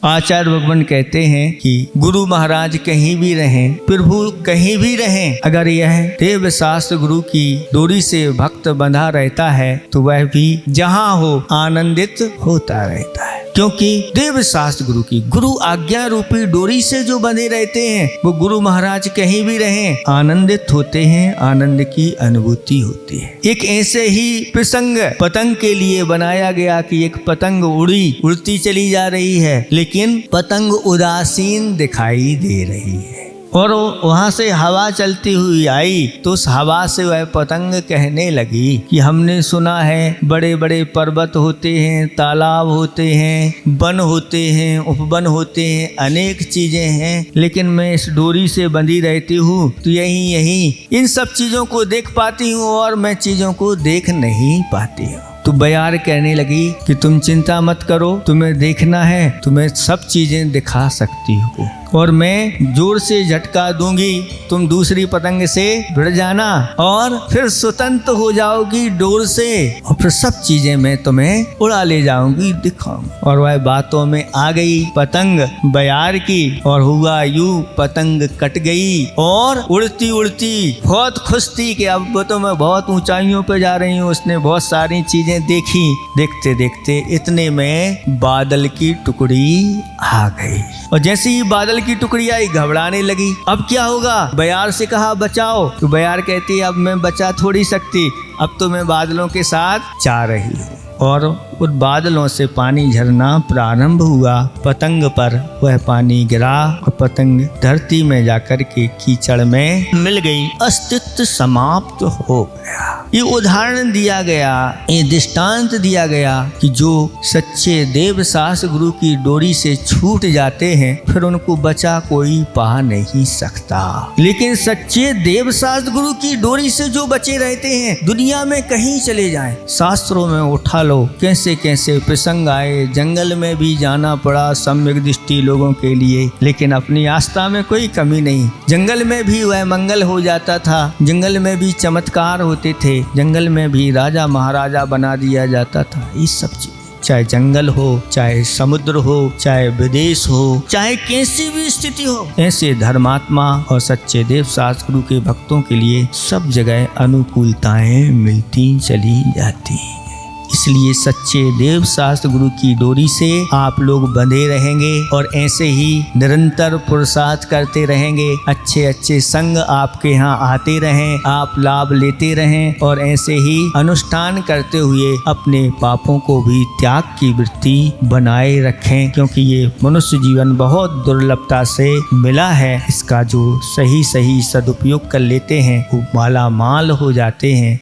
आचार्य भगवान कहते हैं कि गुरु महाराज कहीं भी रहें, प्रभु कहीं भी रहें, अगर यह देव शास्त्र गुरु की डोरी से भक्त बंधा रहता है तो वह भी जहाँ हो आनंदित होता रहता है। क्योंकि देव शास्त्र गुरु की गुरु आज्ञा रूपी डोरी से जो बंधे रहते हैं वो गुरु महाराज कहीं भी रहें आनंदित होते हैं, आनंद की अनुभूति होती है। एक ऐसे ही प्रसंग पतंग के लिए बनाया गया कि एक पतंग उड़ती चली जा रही है, लेकिन पतंग उदासीन दिखाई दे रही है और वहां से हवा चलती हुई आई तो उस हवा से वह पतंग कहने लगी कि हमने सुना है बड़े बड़े पर्वत होते हैं, तालाब होते हैं, वन होते हैं, उपवन होते हैं, अनेक चीजें हैं, लेकिन मैं इस डोरी से बंधी रहती हूँ तो यही इन सब चीजों को देख पाती हूँ और मैं चीजों को देख नहीं पाती हूँ। तो बयार कहने लगी कि तुम चिंता मत करो, तुम्हें देखना है, तुम्हें सब चीजें दिखा सकती हो और मैं जोर से झटका दूंगी, तुम दूसरी पतंग से भिड़ जाना और फिर स्वतंत्र हो जाओगी डोर से और फिर सब चीजें मैं तुम्हें उड़ा ले जाऊंगी, दिखाऊंगी। और वह बातों में आ गई पतंग बयार की और हुआ यूं पतंग कट गई और उड़ती उड़ती बहुत खुश थी कि अब तो मैं बहुत ऊंचाइयों पे जा रही हूँ। उसने बहुत सारी चीजें देखी, देखते देखते इतने में बादल की टुकड़ी आ गई और जैसे ही बादल की टुकड़ी आई घबराने लगी, अब क्या होगा। बयार से कहा बचाओ, तो बयार कहती अब मैं बचा थोड़ी सकती, अब तो मैं बादलों के साथ जा रही हूँ। और उन बादलों से पानी झरना प्रारंभ हुआ, पतंग पर वह पानी गिरा और पतंग धरती में जाकर के कीचड़ में मिल गई, अस्तित्व समाप्त हो गया। ये उदाहरण दिया गया, ये दृष्टांत दिया गया कि जो सच्चे देव शास्त्र गुरु की डोरी से छूट जाते हैं फिर उनको बचा कोई पा नहीं सकता, लेकिन सच्चे देव शास्त्र गुरु की डोरी से जो बचे रहते हैं दुनिया में कहीं चले जाएं, शास्त्रों में उठा लो कैसे कैसे प्रसंग आए, जंगल में भी जाना पड़ा सम्यक दृष्टि लोगों के लिए, लेकिन अपनी आस्था में कोई कमी नहीं। जंगल में भी वह मंगल हो जाता था, जंगल में भी चमत्कार होते थे, जंगल में भी राजा महाराजा बना दिया जाता था। ये सब चीज चाहे जंगल हो, चाहे समुद्र हो, चाहे विदेश हो, चाहे कैसी भी स्थिति हो, ऐसे धर्मात्मा और सच्चे देव शास्त्र गुरु के भक्तों के लिए सब जगह अनुकूलताएं मिलती चली जाती। इसलिए सच्चे देव शास्त्र गुरु की डोरी से आप लोग बंधे रहेंगे और ऐसे ही निरंतर पुरुषार्थ करते रहेंगे, अच्छे अच्छे संग आपके यहाँ आते रहें, आप लाभ लेते रहें और ऐसे ही अनुष्ठान करते हुए अपने पापों को भी त्याग की वृत्ति बनाए रखें, क्योंकि ये मनुष्य जीवन बहुत दुर्लभता से मिला है। इसका जो सही सही सदुपयोग कर लेते हैं वो माला माल हो जाते हैं।